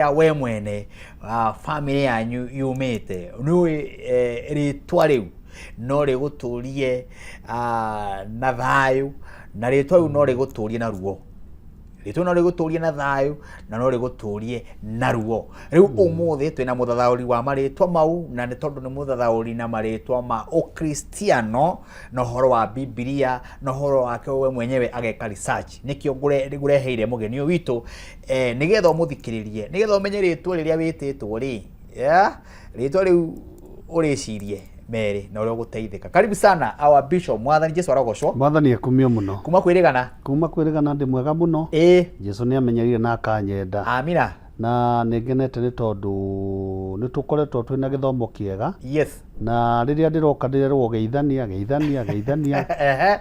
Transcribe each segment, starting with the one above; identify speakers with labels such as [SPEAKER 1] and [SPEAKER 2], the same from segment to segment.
[SPEAKER 1] ya we mwene family yanyu yumite nui ritwa riu no riguturie na thayu na ritwa riu no riguturie na ruo ritwa no riguturie na thayu na no riguturie na ruo riu umuthi twina muthathauri wa maritwa mau na ni tondu ni muthathauri na maritwa ma ukristiano no horo wa Biblia no horo wake we mwenyewe ageka research nikio ngureheire mugeni witu nigetha umuthikiririe nigetha umenye ritwa riria wititwo ri ritwa riu uricirie Mary na uri guteithika. Karibu sana our bishop Mwathani Jesu arogocwo.
[SPEAKER 2] Mwathani ekumio muno.
[SPEAKER 1] Kuma kwirigana.
[SPEAKER 2] Kuma kwirigana ndi mwega muno. Jesu ni amenyerire na akanyenda.
[SPEAKER 1] Amina.
[SPEAKER 2] Na negenete ni tondu nitukoretwo twina githomo kiega.
[SPEAKER 1] Yes.
[SPEAKER 2] Na riria ndiroka ndirerwo geithania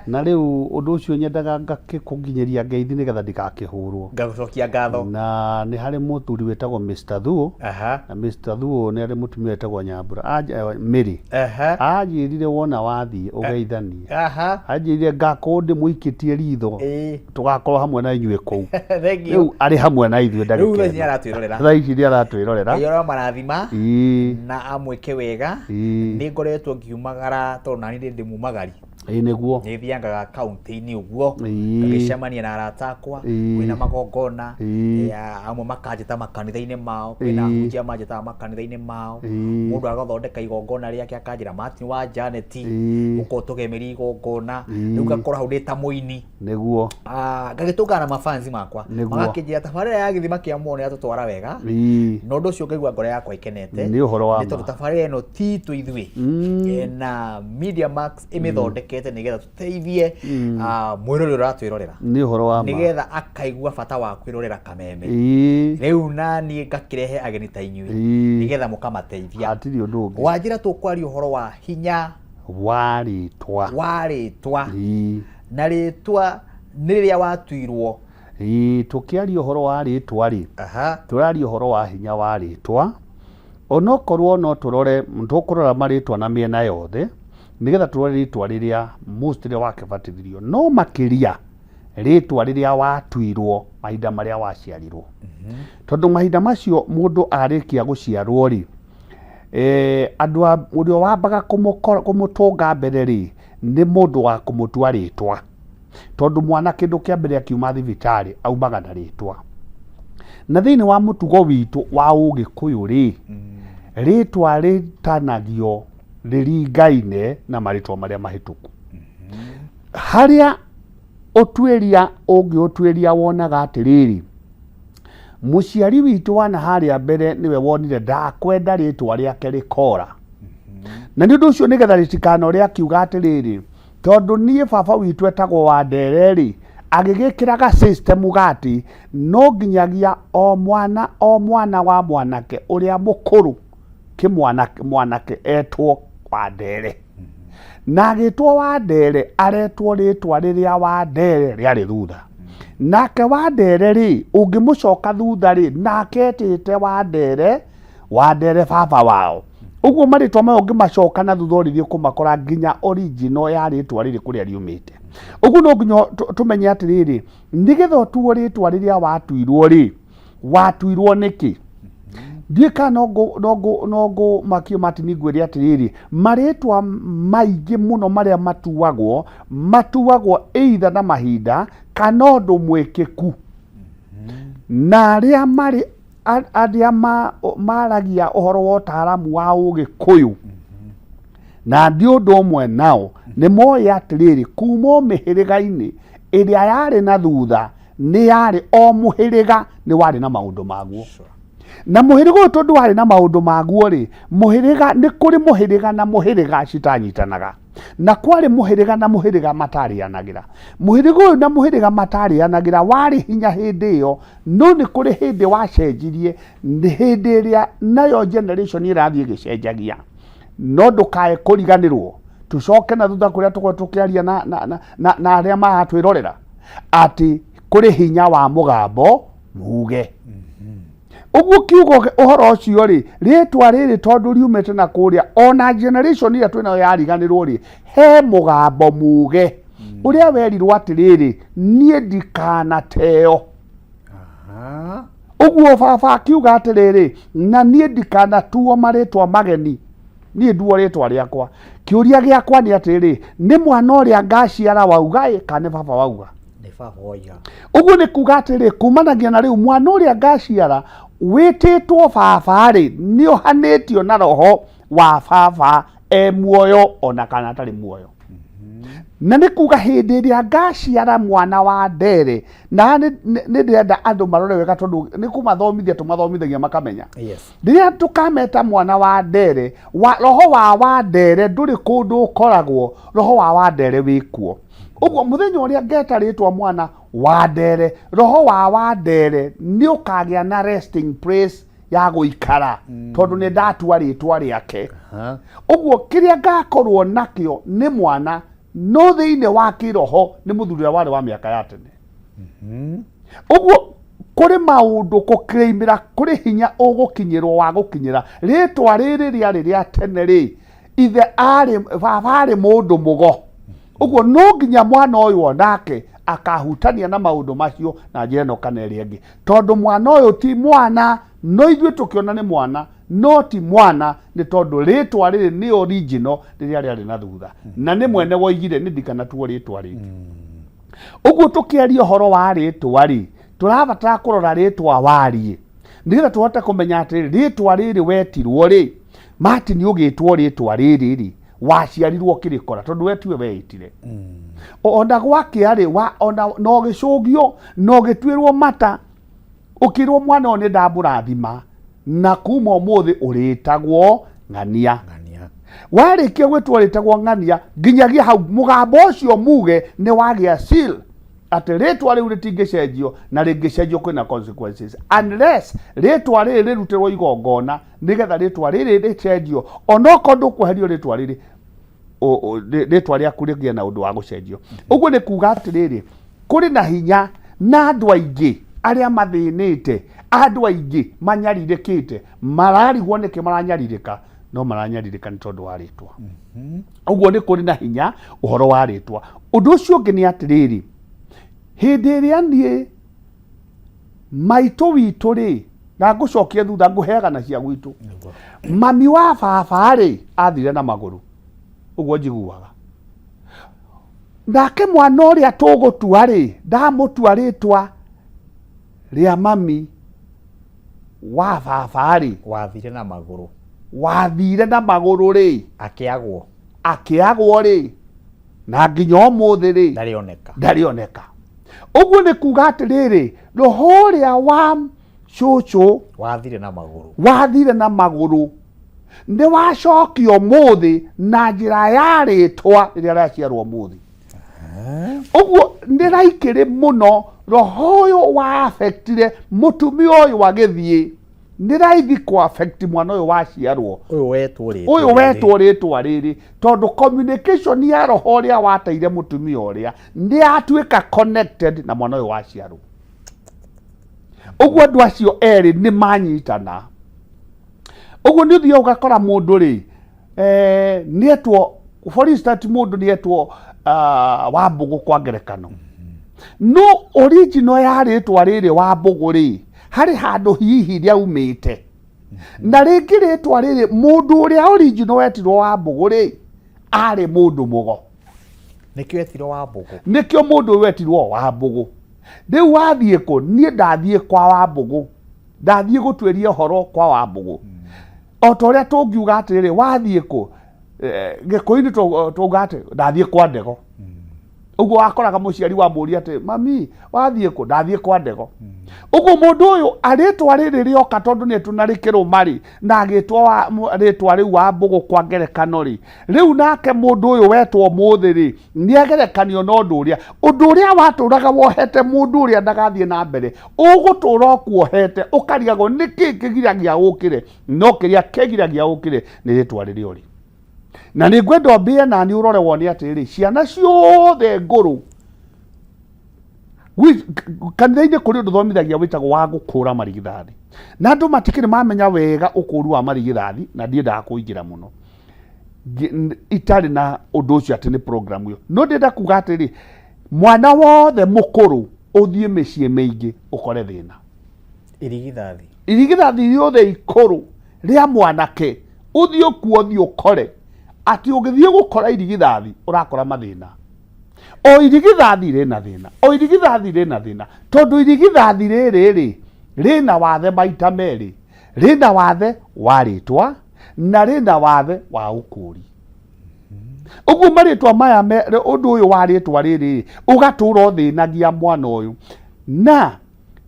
[SPEAKER 2] na riu undu ucio nyendaga ngakikunginyeria ngeithi nigetha ndikakihurwo
[SPEAKER 1] ngagucokia ngatho
[SPEAKER 2] na ni hari muthuri wetagwo Mr. Thuo na Mr. Thuo ni ari mutumia wetagwo Nyambura Mary ajirire wona wathi ugeithanie ajirire ngakundi muikitie ritho tugakorwo hamwe na inyuĩ kuu riu ari hamwe na ithuĩ
[SPEAKER 1] riu ni aratwirorera
[SPEAKER 2] thaa ici ni aratwirorera
[SPEAKER 1] ayora marathima na amweke wega ni ngoretwo ngiumagara tondu nani ndi mumagari
[SPEAKER 2] niguo
[SPEAKER 1] ni thiangaga county-ini uguo ngicemania na arata akwa kwina magongona amwe makanjita makanitha-ini mao kwina hunjia manjita makanitha-ini mao mundu agathondeka igongona riake akanjira Martin wa Janet uko tugemeri igongona riu ngakora hau ndi ta muini
[SPEAKER 2] niguo
[SPEAKER 1] ngagitungana na mafanzi makwa magakinjira tabarira ya githima kia muone atutwara wega no ndu ucio ngaigua ngoro yakwa ikenete
[SPEAKER 2] ni uhoro wa
[SPEAKER 1] ma tabarira ino ti tu ithui na Media Max imithondekete nigetha tuteithie mwirori uratwirorera
[SPEAKER 2] ni uhoro wa ma
[SPEAKER 1] nigetha akaigua bata wa kwirorera kameme riu nani ngakirehe ageni ta inyui nigetha mukamateithia
[SPEAKER 2] atiri undu ungi
[SPEAKER 1] wanjira tukwari uhoro wa hinya waritwa na ritwa ni riria watuirwo
[SPEAKER 2] tukiaria uhoro wa ritwa ri turaria uhoro wa hinya wa ritwa onokorwo no turore tukurora maritwa na miena yothe nigetha turore ritwa riria mostly wakibatithirio no makiria ritwa riria watuirwo mahinda maria waciarirwo tondu mahinda macio mundu arikia guciarwo ri andu urio wambaga kumutunga mbere ri ni mundu wa kumutua ritwa tondu mwana kindu kia mbere akiuma thibitari aumaga na ritwa na thiini wa mutugo witu wa Ugikuyu ri ritwa ritanagio riringaine na maritwa maria mahituku haria otweria ungiotweria wonaga atiriri muciari witu wana haria mbere niwe wonire ndakwenda ritwa riake rikora na ni undu ucio nigetha ritikana uria akiuga atiriri tondu nie baba witu etagwo wa ndereri agigikiraga system gati no nginyagia o mwana wa mwanake uria mukuru mwanake etwo wa ndere na gitwo wa ndere aretwo ritwa riria wa ndere riari thutha nake wa ndere ri ungimucoka thutha ri nake etite wa ndere baba wao uguo maritwa mayo ngimacoka na thutha rithie kumakora nginya original ya ritwa riri kuria riumite uguo no nginya tumenye atiriri nigetha tuwo ritwa riria watuirwo niki Dieka nogo makio matini gweri atiriri maritwa maingi muno maria matuagwo either na mahinda kana undu mwekeku na aria maragia uhoro wa utaramu wa Ugikuyu na ndi undu umwe nao ni moya atiriri kuma mihiriga-ini iria yari na thutha ni yari o muhiriga ni wari na maundu maguo na muhiriga tondu wari na maundu maguo ri muhiriga ni kuri muhiriga na muhiriga citanyitanaga na kwari muhiriga na muhiriga matarianagira muhiriga na muhiriga matarianagira wari hinya hindi iyo no ni kuri hindi wacenjirie ni hindi iria nayo generation irathie gicenjagia no ndukae kuriganirwo tucoke na thutha kuria tukiaria na aria mahatwirorera ati kuri hinya wa mugambo muge uguo kiugo uhoro ucio ri ritwa riri tondu riumete na kuria ona generation ira twina yariganirwo ri he mugambo muge uria werirwo atiriri nie ndikana teo Uguo baba akiuga atiriri na nie ndikanatuo maritwa mageni nie nduo ritwa riakwa kiuria giakwa ni atiriri ni mwana uria ngaciara wauga kana baba wauga
[SPEAKER 1] ni baba wauga.
[SPEAKER 2] Uguo ni kuga atiriri kumanagia na riu mwana uria ngaciara wititwo baba ri ni ohanitio na roho wa baba muoyo ona kana atari muoyo. Na nĩ kuga hĩndĩ ĩrĩa ngaciara mwana wa ndere na nĩ ndĩrenda andũ marore wega tondũ nĩ kũmathomithia tũmathomithagia makamenya. Rĩrĩa tũkameta mwana wa ndere roho wa ndere ndũrĩ kũndũ ũkoragwo, roho wa ndere wĩkuo. Ũguo mũthenya ũrĩa ngeta rĩtwa mwana wa ndere, roho wa ndere nĩ ũkagĩa na resting place ya gũikara tondũ nĩ ndatua rĩtwa rĩake. Ũguo kĩrĩa ngakorwo nakĩo nĩ mwana no thĩinĩ wa kĩroho nĩ mũthuri ũrĩa warĩ wa mĩaka ya tene. Ũguo kũrĩ maũndũ gũkĩrĩmĩra kũrĩ hinya ũgũkinyĩrwo wa gũkinyĩra rĩtwa rĩrĩ rĩarĩ rĩa tene rĩ ithe baba arĩ mũndũ mũgo. Ũguo no nginya mwana ũyũ onake akahutania na maũndũ macio na njĩra ĩno kana ĩrĩa ĩngĩ tondũ mwana ũyũ ti mwana no ithuĩ tũkĩona nĩ mwana no ti mwana nĩ tondũ rĩtwa rĩrĩ nĩ original rĩrĩa rĩarĩ na thutha na nĩ mwene woigire nĩ ndikanatuo rĩtwa rĩngĩ. Ũguo tũkĩaria ũhoro wa rĩtwa rĩ tũrabatara kũrora rĩtwa wariĩ nĩgetha tũhote kũmenya atĩrĩ rĩtwa rĩrĩ wetirwo rĩ Martin ũgĩtwo rĩtwa rĩrĩ rĩ waciarirwo kĩrĩkora tondũ we tiwe weĩtire. Ona gwakĩa rĩ no gĩcũgio no gĩtuĩrwo mata ũkĩrwo mwana ũyũ nĩ ndamũrathima na kuma ũmũthĩ ũrĩtagwo Ng'ania. Warĩkia gwĩtwo ũrĩtagwo Ng'ania nginyagia hau mũgambo ũcio muge nĩ wagĩa seal atĩ rĩtwa rĩu rĩtingĩcenjio na rĩngĩcenjio kwĩna consequences unless rĩtwa rĩrĩ rĩrutĩrwo igongona nĩgetha rĩtwa rĩrĩ rĩcenjio onokorwo ndũkweherio rĩtwa rĩrĩ rĩtwa rĩaku rĩgĩe na ũndũ wa gũcenjio. Ũguo nĩ kuga atĩrĩrĩ kũrĩ na hinya na andũ aingĩ arĩa mathĩnĩte andũ aingĩ manyarirĩkĩte mararigwo nĩkĩ maranyarirĩka no maranyarirĩka nĩ tondũ wa rĩtwa. Ũguo nĩ kũrĩ na hinya ũhoro wa rĩtwa. Ũndũ ũcio ũngĩ nĩ atĩrĩrĩ hĩndĩ ĩrĩa niĩ maitũ witũ rĩ na ngũcokia thutha ngũheaga na cia gwitũ mami wa baba rĩ athire na magũrũ. Ũguo njiguaga nake mwana ũrĩa tũgũtua rĩ ndamũtua rĩtwa rĩa mami wa baba rĩ
[SPEAKER 1] wathire na magũrũ
[SPEAKER 2] rĩ akĩagwo rĩ na nginya ũmũthĩ rĩ ndarĩoneka. Ũguo nĩ kuga atĩrĩrĩ roho ũrĩa wa cũcũ wathire na magũrũ nĩ wacokio mũthĩ na njĩra ya rĩtwa rĩrĩa rĩaciarwo mũthĩ. Ũguo nĩ raikĩrĩ mũno roho ũyũ wa affectire mũtumia ũyũ agĩthiĩ nĩ raithi kũ affect mwana ũyũ waciarwo ũyũ wetwo rĩtwa rĩrĩ tondũ communication ya roho ũrĩa wateire mũtumia ũrĩa nĩ yatuĩka connected na mwana ũyũ waciarwo. Ũguo andũ acio erĩ nĩ manyitana. Ũguo nĩ ũthiĩ ũgakora mũndũ rĩ nĩetwo for instance mũndũ nĩetwo Wambũgũ kwa ngerekano no original ya rĩtwa rĩrĩ Wambũgũ rĩ harĩ handũ hihi rĩaumĩte na rĩngĩ rĩtwa rĩrĩ mũndũ ũrĩa original wetirwo Wambũgũ rĩ arĩ mũndũ mũgo nĩkĩo mũndũ ũyũ wetirwo Wambũgũ. Rĩu wathiĩ kũ niĩ ndathiĩ kwa Wambũgũ ndathiĩ gũtuĩria ũhoro kwa Wambũgũ o ta ũrĩa tũngiuga atĩrĩrĩ wathiĩ kũ Gĩkũyũ-inĩ tũuga atĩ ndathiĩ kwa Ndego. Ũguo wakoraga mũciari wa mũũria atĩ mami wathiĩ kũ ndathiĩ kwa Ndego. Ũguo mũndũ ũyũ arĩtwa rĩrĩ rĩoka tondũ nĩtũnarĩkĩrũma rĩ na agĩtwa rĩtwa rĩu Wambũgũ kwa ngerekano rĩ rĩu nake mũndũ ũyũ wetwo mũthĩ rĩ nĩagerekanio na ũndũ ũrĩa watũraga wohete mũndũ ũrĩa ndagathiĩ na mbere ũgũtũra kuohete ũkarigagwo nĩkĩ kĩgiragia ũkĩre no kĩrĩa kĩgiragia ũkĩre nĩ rĩtwa rĩrĩ ũrĩ. Na nĩ ngwenda mbia na nĩ ũrore wone atĩrĩ ciana ciothe ngũrũ kanitha-inĩ kũrĩ ũndũ thomithagia wĩtagwo wa gũkũra marigithathi na andũ matikĩrĩ mamenya wega ũkũru wa marigithathi na ndiendaga kũingĩra mũno itarĩ na ũndũ ũcio atĩ nĩ program ĩyo no ndĩrenda kuga atĩrĩ mwana wothe mũkũrũ ũthiĩ mĩciĩ mĩingĩ ũkore thĩna irigithathi riothe ikuru ria mwanake uthio kuothio kore ati ugithie gukora irigithathi urakora mathina o irigithathi rina thina o irigithathi rina thina tondu irigithathi riri rina wathe maita meri rina wathe wa ritwa na rina wathe wa ukuri uguo maritwa maya undu uyu wa ritwa riri ugatura thinagia mwana uyu na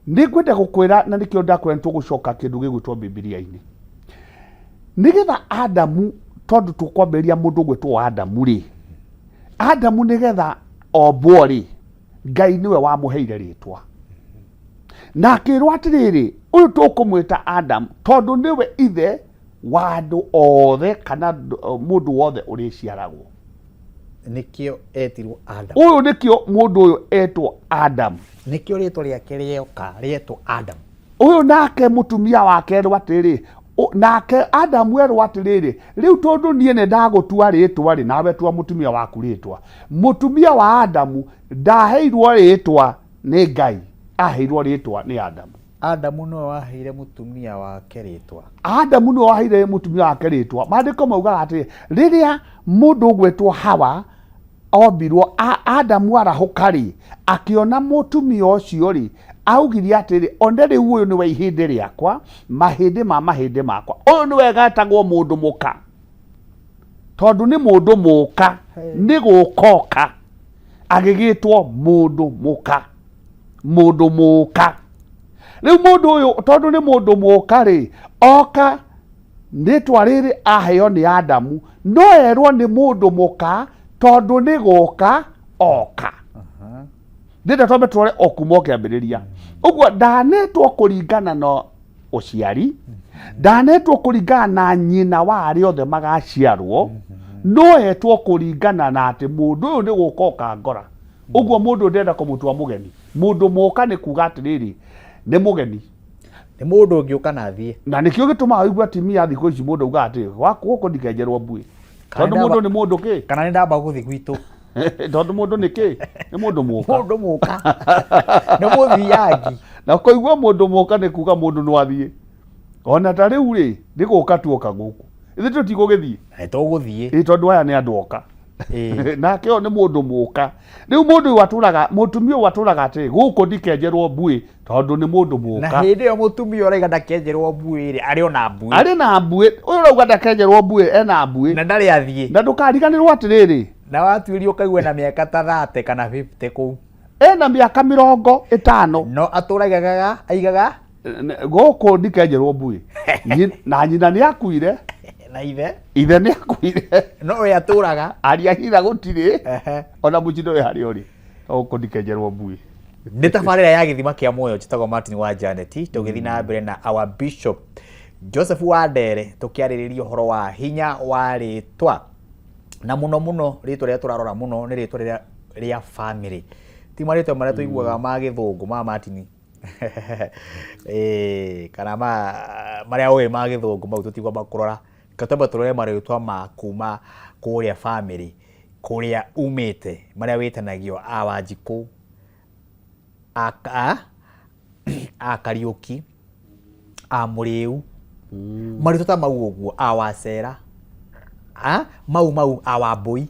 [SPEAKER 2] nikwenda gukwira na nikio ndakwira tugucoka kindu gigwitwo Bibilia-ini nigetha Adamu tondu tukwamberia mundu gwitwo Adamu ri Adamu nigetha ombwo ri Ngai niwe wamuheire ritwa na akirwo atiriri uyu tukumwita Adamu tondu niwe ithe wa andu othe kana mundu wothe uriciaragwo
[SPEAKER 1] nikio etirwo Adam
[SPEAKER 2] uyu nikio mundu uyu etwo Adam
[SPEAKER 1] nikio ritwa riake rietwo Adam
[SPEAKER 2] uyu nake mutumia wake erwo atiriri nake Adam erwo atiriri riu tondu nie ne ndagutua ritwa ri nawe tua mutumia waku ritwa mutumia wa Adamu ndaheirwo ritwa ni Ngai aheirwo ritwa ni Adamu
[SPEAKER 1] Adamu no waheire mutumia wake ritwa
[SPEAKER 2] Adamu no waheire mutumia wake ritwa maandiko mauga ati riria mundu gwetwo Hawa ombirwo Adamu arahukari akiona mutumia ucio ri augire atiri onde riu uyu niwe ihindi riakwa mahindi makwa uyu niwe gatagwo mundu muka tondu ni mundu muka ni gukoka agigitwo mundu muka riu mundu uyu tondu ni mundu muka ri oka ritwa riri aheo ni Adamu no erwo ni mundu muka tondu ni guka oka ndenda twambe turore okuma kiambiriria uguo ndanetwo kuringana no uciari ndanetwo kuringana na nyina wa aria othe magaciarwo no etwo kuringana na ati mundu uyu ni gukoka ngora uguo mundu ndenda kumutua mugeni mundu muka ni kuga atiriri ni mugeni
[SPEAKER 1] ni mundu ungiuka na thie
[SPEAKER 2] na nikio gituma igua timia thiko ici mundu uga ati guku ndikenjerwo mbui tondu mundu ni mundu ki
[SPEAKER 1] kana ni ndamba guthi gwitu
[SPEAKER 2] tondu mundu ni ki ni mundu muka
[SPEAKER 1] ni muthiangi
[SPEAKER 2] na koigua mundu muka ni kuga mundu no athie ona ta riu ri ni guka tuoka guku ithe tutigugithie
[SPEAKER 1] tuguthie
[SPEAKER 2] tondu aya ni andu oka nake ni mundu muka riu mundu waturaga mutumia waturaga ati guku ndikenjerwo mbui tondu ni mundu muka
[SPEAKER 1] na hindi yo mutumia uraiga ndakenjerwo mbui ri ari ona mbui
[SPEAKER 2] uyu rauga ndakenjerwo mbui ena mbui
[SPEAKER 1] na ndari athie
[SPEAKER 2] na ndukariganirwo atiriri
[SPEAKER 1] na watuirio kaigwe na miaka ta 30 kana 50 kuu
[SPEAKER 2] ena miaka 50
[SPEAKER 1] no aturagaga aigaga
[SPEAKER 2] guku ndikenjerwo mbui na nyina ni akuire
[SPEAKER 1] na ithe
[SPEAKER 2] ni akuire
[SPEAKER 1] no we aturaga
[SPEAKER 2] aria hira gutiri ona mucindo we hari ori guku ndikenjerwo mbui
[SPEAKER 1] nĩ tabarĩra ya gĩthima kĩa muoyo njĩtagwo Martin wa Janet tũgĩthiĩ na mbere na our bishop Joseph Wandere tũkĩarĩrĩria ũhoro wa hinya wa rĩtwa na mũno rĩtwa rĩrĩa tũrarora mũno nĩ rĩtwa rĩa family ti marĩtwa marĩa tũiguaga ma gĩthũngũ ma Martin kana marĩa ũĩ ma gĩthũngũ mau tũtigwa kũrora katamba tũrore marĩtwa ma kuma kũrĩa family kũrĩa umĩte marĩa wĩtanagio a Wanjikũ a Kariuki a Mũrĩu marĩtwa ta mau ũguo a Wacera mau a Wambui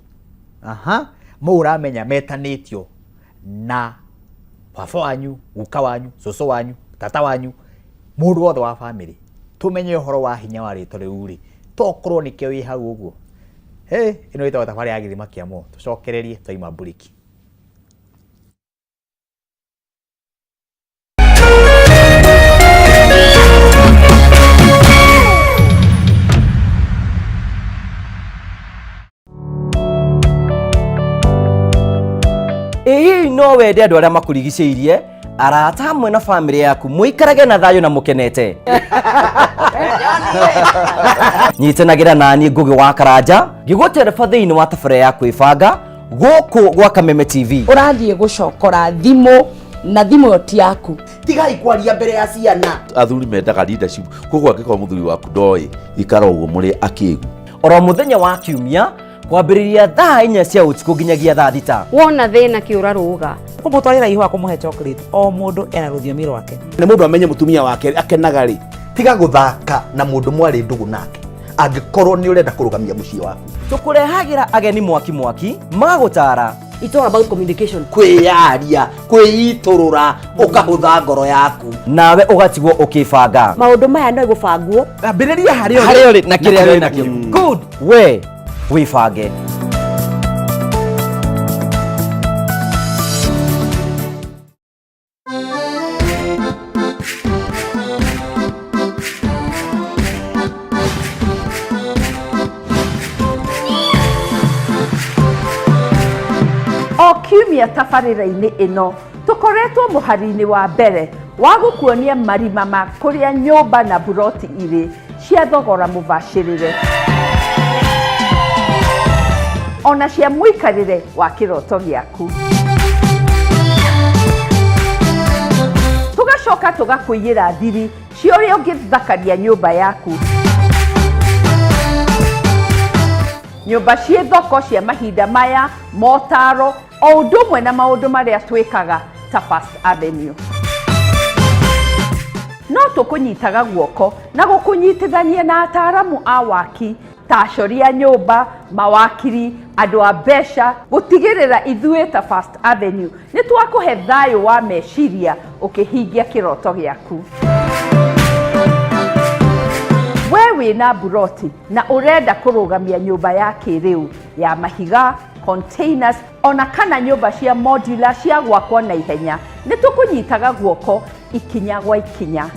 [SPEAKER 1] mau ũramenya metanĩtio na baba wanyu guka wanyu cũcũ wanyu tata wanyu mũndũ wothe wa family tũmenye ũhoro wa hinya wa rĩtwa rĩu rĩ tokorwo nĩkĩo wĩ hau ũguo ĩno ĩtagwo tabarĩra ya gĩthima kĩa muoyo tũcokererie twaima mburiki.
[SPEAKER 3] Ĩĩ no wende andũ arĩa makũrigicĩirie arata hamwe na family yaku mũikarage na thayũ na mũkenete nyitanagĩra naniĩ Ngũgĩ wa Karanja ngĩgũtereba thĩinĩ wa tabarĩra ya kwĩbanga gũkũ gwa Kameme TV.
[SPEAKER 4] Ũrathiĩ gũcokora thimũ na thimũ ĩyo ti yaku.
[SPEAKER 5] Tigai kwaria mbere ya ciana. Athuri mendaga leadership koguo angĩkorwo mũthuri waku ndoĩ ikara ũguo mũrĩ akĩgu.
[SPEAKER 3] Oro mũthenya wa Kiumia kwambĩrĩria thaa 4 cia ũtukũ nginyagia thaa 6.
[SPEAKER 6] Wona thĩna kĩũra rũga.
[SPEAKER 7] Kũmũtwarĩra ihũa kũmũhe chocolate o mũndũ ena rũthiomi rwake.
[SPEAKER 5] Nĩ mũndũ amenye mũtumia wake akenaga rĩ, tiga gũthaka na mũndũ mwarĩ ndũgũ nake angĩkorwo nĩ ũrenda kũrũgamia mũciĩ waku.
[SPEAKER 3] Tũkũrehagĩra ageni mwaki magagũtara.
[SPEAKER 4] It's all about communication.
[SPEAKER 5] Kwĩyaria, kwĩitũrũra, ũkahũtha ngoro yaku.
[SPEAKER 3] Nawe ũgatigwo ũkĩbanga.
[SPEAKER 4] Maũndũ maya no gũbangwo.
[SPEAKER 5] Ambĩrĩria
[SPEAKER 3] harĩa ũrĩ na kĩrĩa wĩ nakĩo. Good. We wĩbange.
[SPEAKER 8] Kiumia tabarĩra-inĩ ĩno tũkoretwo mũhari-inĩ wa mbere wa gũkuonia marima ma kũrĩa nyũmba na buroti irĩ cia thogora mũbacĩrĩre ona cia mũikarĩre wa kĩroto gĩaku. Tũgacoka tũgakũiyĩra thiri cia ũrĩa ũngĩthakaria nyũmba yaku. Nyũmba ciĩ thoko cia mahinda maya, motaro, o ũndũ ũmwe na maũndũ marĩa twĩkaga ta First Avenue. No tũkũnyitaga guoko na gũkũnyitithania na ataaramu a waki ta acori a nyũmba, mawakiri, andũ a mbeca, gũtigĩrĩra ithuĩ ta First Avenue nĩ twakũhe thayũ wa meciria ũkĩhingia kĩroto gĩaku. We wĩna buroti na ũrenda kũrũgamia nyũmba ya kĩrĩu ya mahiga, containers, ona kana nyũmba cia modular cia gwakwo na ihenya, nĩ tũkũnyitaga guoko ikinya gwa ikinya.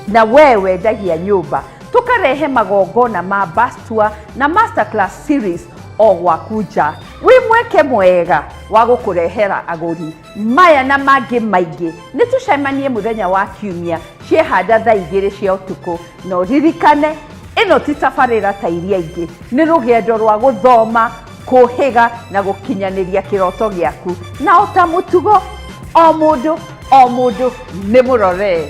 [SPEAKER 8] Na we wendagia nyũmba, tũkarehe magongona ma bus tour na masterclass series o gwaku nja. Wĩ mweke mwega wa gũkũrehera agũri maya na mangĩ maingĩ. Nĩ tũcemanie mũthenya wa Kiumia ciehanda thaa 2 cia ũtukũ. No ririkane, ĩno ti tabarĩra ta iria ingĩ, nĩ rũgendo rwa gũthoma, kũhĩga na gũkinyanĩria kĩroto gĩaku. Na o ta mũtugo, o mũndũ nĩ mũrore.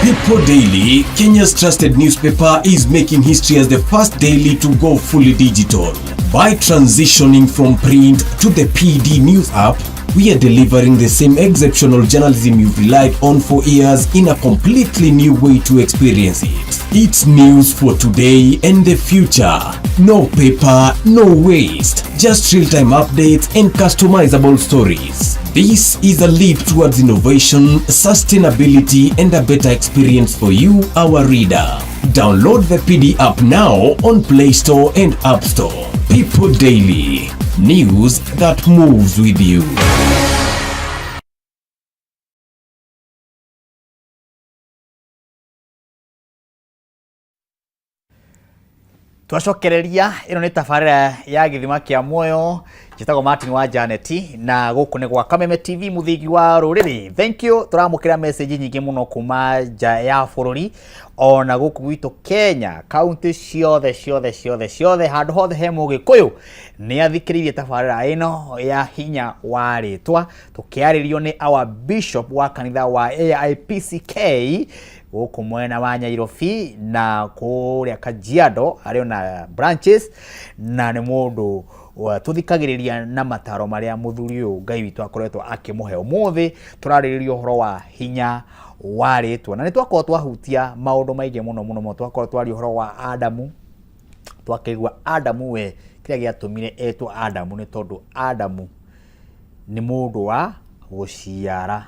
[SPEAKER 9] People Daily, Kenya's trusted newspaper, is making history as the first daily to go fully digital. By transitioning from print to the PD News app, we are delivering the same exceptional journalism you've relied on for years in a completely new way to experience it. It's news for today and the future. No paper, no waste. Just real-time updates and customizable stories. This is a leap towards innovation, sustainability, and a better experience for you, our reader. Download the PD app now on Play Store and App Store. People Daily. News that moves with you.
[SPEAKER 1] Twacokereria ĩno nĩ tabarĩra ya gĩthima kĩa muoyo njĩtagwo Martin wa Janeti na gũkũ nĩ gwa Kameme TV mũthingi wa rũrĩrĩ. Thank you. Tũramũkĩra message nyingĩ mũno kuma nja ya bũrũri ona gũkũ gwitũ Kenya, kaunti ciothe handũ hothe he mũgĩkũyũ nĩ athikĩrĩirie tabarĩra ĩno ya hinya wa rĩtwa, tũkĩarĩrio nĩ our bishop wa kanitha wa AIPCK gũkũ mwena wa Nyairobi na kũrĩa Kajiado arĩ na branches, na nĩ mũndũ tuthikagĩrĩria na mataro marĩa mũthuri ũyũ Ngai witũ akoretwo akĩmũhe. Ũmũthĩ tũrarĩrĩria ũhoro wa hinya wa rĩtwa, na nĩ twakorwo twahutia maũndũ maingĩ mũno. Twakorwo twaria ũhoro wa Adamu, twakĩigua Adamu we kĩrĩa gĩatũmire etwo Adamu nĩ tondũ Adamu nĩ mũndũ wa gũciara.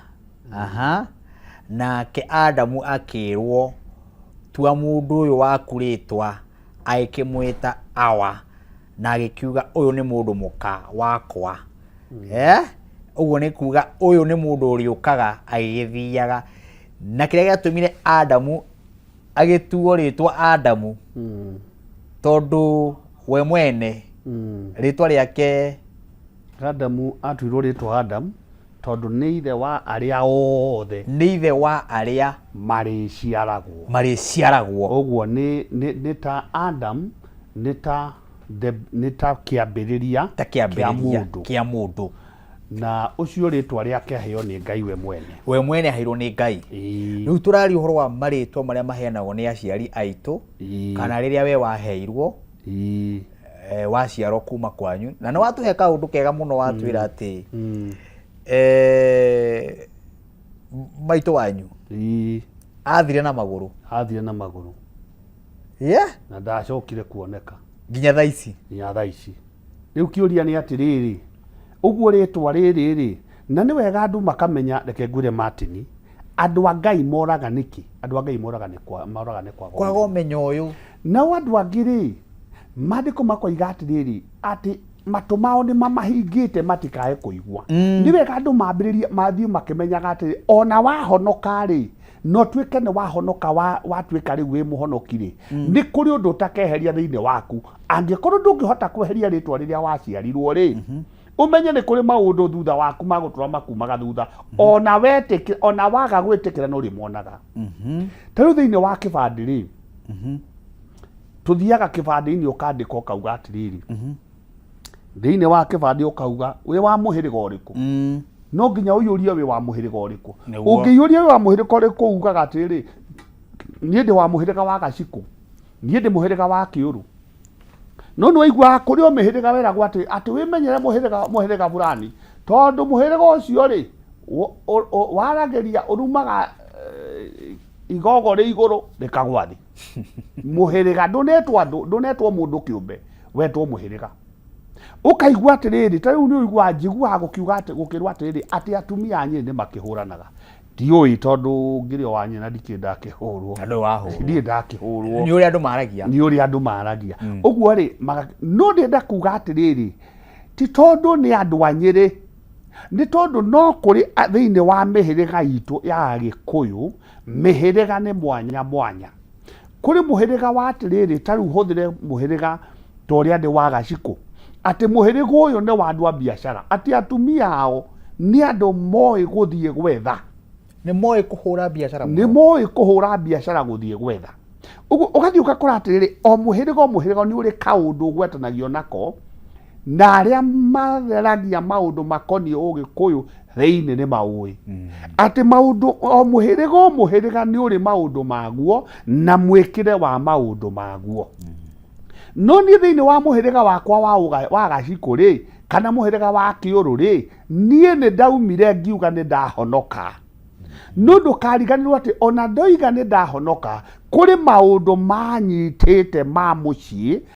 [SPEAKER 1] Nake Adamu akĩrwo tua mũndũ ũyũ waku rĩtwa, agĩkĩmwĩta Awa, na agĩkiuga ũyũ nĩ mũndũ mũka wakwa. Ũguo nĩ kuga ũyũ nĩ mũndũ ũrĩũkaga agĩgĩthiaga, na kĩrĩa gĩatũmire Adamu agĩtuo rĩtwa Adamu tondũ we mwene rĩtwa rĩake
[SPEAKER 2] Adamu atuirwo rĩtwa Adam tondu ni ithe wa aria othe
[SPEAKER 1] nĩ ithe wa arĩa marĩciaragwo.
[SPEAKER 2] Ũguo nĩ ta Adam, nĩ ta kĩambĩrĩria kĩa mũndũ, na ũcio rĩtwa rĩake aheo nĩ Ngai we mwene aheirwo nĩ Ngai. Rĩu tũraria ũhoro wa marĩtwa marĩa maheanagwo nĩ aciari aitũ, kana rĩrĩa we waheirwo waciarwo kuma kwanyu, na nĩ watũhe kaũndũ kega mũno, watwĩra atĩ maitũ wanyu athire na magũrũ, na ndacokire kuoneka
[SPEAKER 1] nginya thaa ici.
[SPEAKER 2] Rĩu kĩũria nĩ atĩrĩrĩ, ũguo rĩtwa rĩrĩ na nĩ wega andũ makamenya. Reke ngwĩre Martin, andũ a Ngai moraga nĩkĩ? Andũ a Ngai moraga nĩ kwaga
[SPEAKER 1] ũmenyo ũyũ.
[SPEAKER 2] Na andũ angĩ rĩ, maandĩko makoiga atĩrĩrĩ, atĩ matũ mao nĩ mamahingĩte matikae kũigua. Nĩ wega andũ mambĩrĩrie mathiĩ makĩmenyaga atĩrĩ, ona wahonoka rĩ, no tuĩke nĩ wahonoka, watuĩka rĩu wĩ mũhonoki rĩ, nĩ kũrĩ ũndũ ũtakeheria thĩinĩ waku. Angĩkorwo ndũngĩhota kweheria rĩtwa rĩrĩa waciarirwo rĩ, umenye nĩ kũrĩ maũndũ thutha waku magũtũra makumaga thutha, ona waga gwĩtĩkĩra no rĩmonaga. Ta rĩu thĩinĩ wa kĩbandĩ rĩ, tuthiaga kĩbandĩ-inĩ ũkandĩka ũkauga atĩrĩrĩ, thĩinĩ wa kĩbandĩ ũkauga wĩ wa mũhĩrĩga ũrĩkũ. No nginya ũiyũrie wĩ wa mũhĩrĩga ũrĩkũ. Ũngĩiyũria wĩ wa mũhĩrĩga ũrĩkũ ugaga atĩrĩrĩ, niĩ ndĩ wa mũhĩrĩga wa Gacikũ, niĩ ndĩ mũhĩrĩga wa Kĩũrũ. No nĩ waigua kũrĩ o mĩhĩrĩga weragwo atĩ wĩmenyere mũhĩrĩga fulani, tondũ mũhĩrĩga ũcio rĩ waragĩria ũrumaga igogo rĩ igũrũ rĩkagwa thĩ. Mũhĩrĩga ndũnetwo mũndũ kĩũmbe, wetwo mũhĩrĩga. Ũkaigua atĩrĩrĩ, ta rĩu nĩ ũiguaga njiguaga gũkĩrwo atĩrĩrĩ, atĩ atumia a nyĩrĩ nĩ makĩhũranaga. Ndiũĩ tondũ ngĩrĩ o wa nyina ndikĩrĩ ndakĩhũrwo. Ndiĩ ndakĩhũrwo. Nĩ ũrĩa andũ maragia. Ũguo rĩ, no ndĩenda kuga atĩrĩrĩ, ti tondũ nĩ andũ a Nyĩrĩ, nĩ tondũ no kũrĩ thĩinĩ wa mĩhĩrĩga itũ ya Gĩkũyũ, mĩhĩrĩga nĩ mwanya mwanya. Kũrĩ mũhĩrĩga wa atĩrĩrĩ, ta rĩu hũthĩre mũhĩrĩga ta ũrĩa ndĩ wa Gacikũ, atĩ mũhĩrĩga ũyũ nĩ wa andũ a biacara, atĩ atumia ao nĩ andũ moĩ gũthiĩ gwetha,
[SPEAKER 1] nĩ moĩ kũhũra biacara
[SPEAKER 2] gũthiĩ gwetha. Ũguo ũgathiĩ ũgakora atĩrĩrĩ, o mũhĩrĩga nĩ ũrĩ kaũndũ ũgwetanagio nako, na arĩa mareragia maũndũ makoniĩ Ũgĩkũyũ thĩinĩ nĩ maũĩ atĩ maũndũ o mũhĩrĩga nĩ ũrĩ maũndũ maguo na mwĩkĩre wa maũndũ maguo. No niĩ thĩinĩ wa mũhĩrĩga wakwa wa Gacikũ rĩ, kana mũhĩrĩga wa Kĩũrũ rĩ, niĩ nĩ ndaumire ngiuga nĩ ndahonoka. No ndũkariganĩrwo atĩ ona ndoiga nĩ ndahonoka, kũrĩ maũndũ manyitĩte ma mũciĩ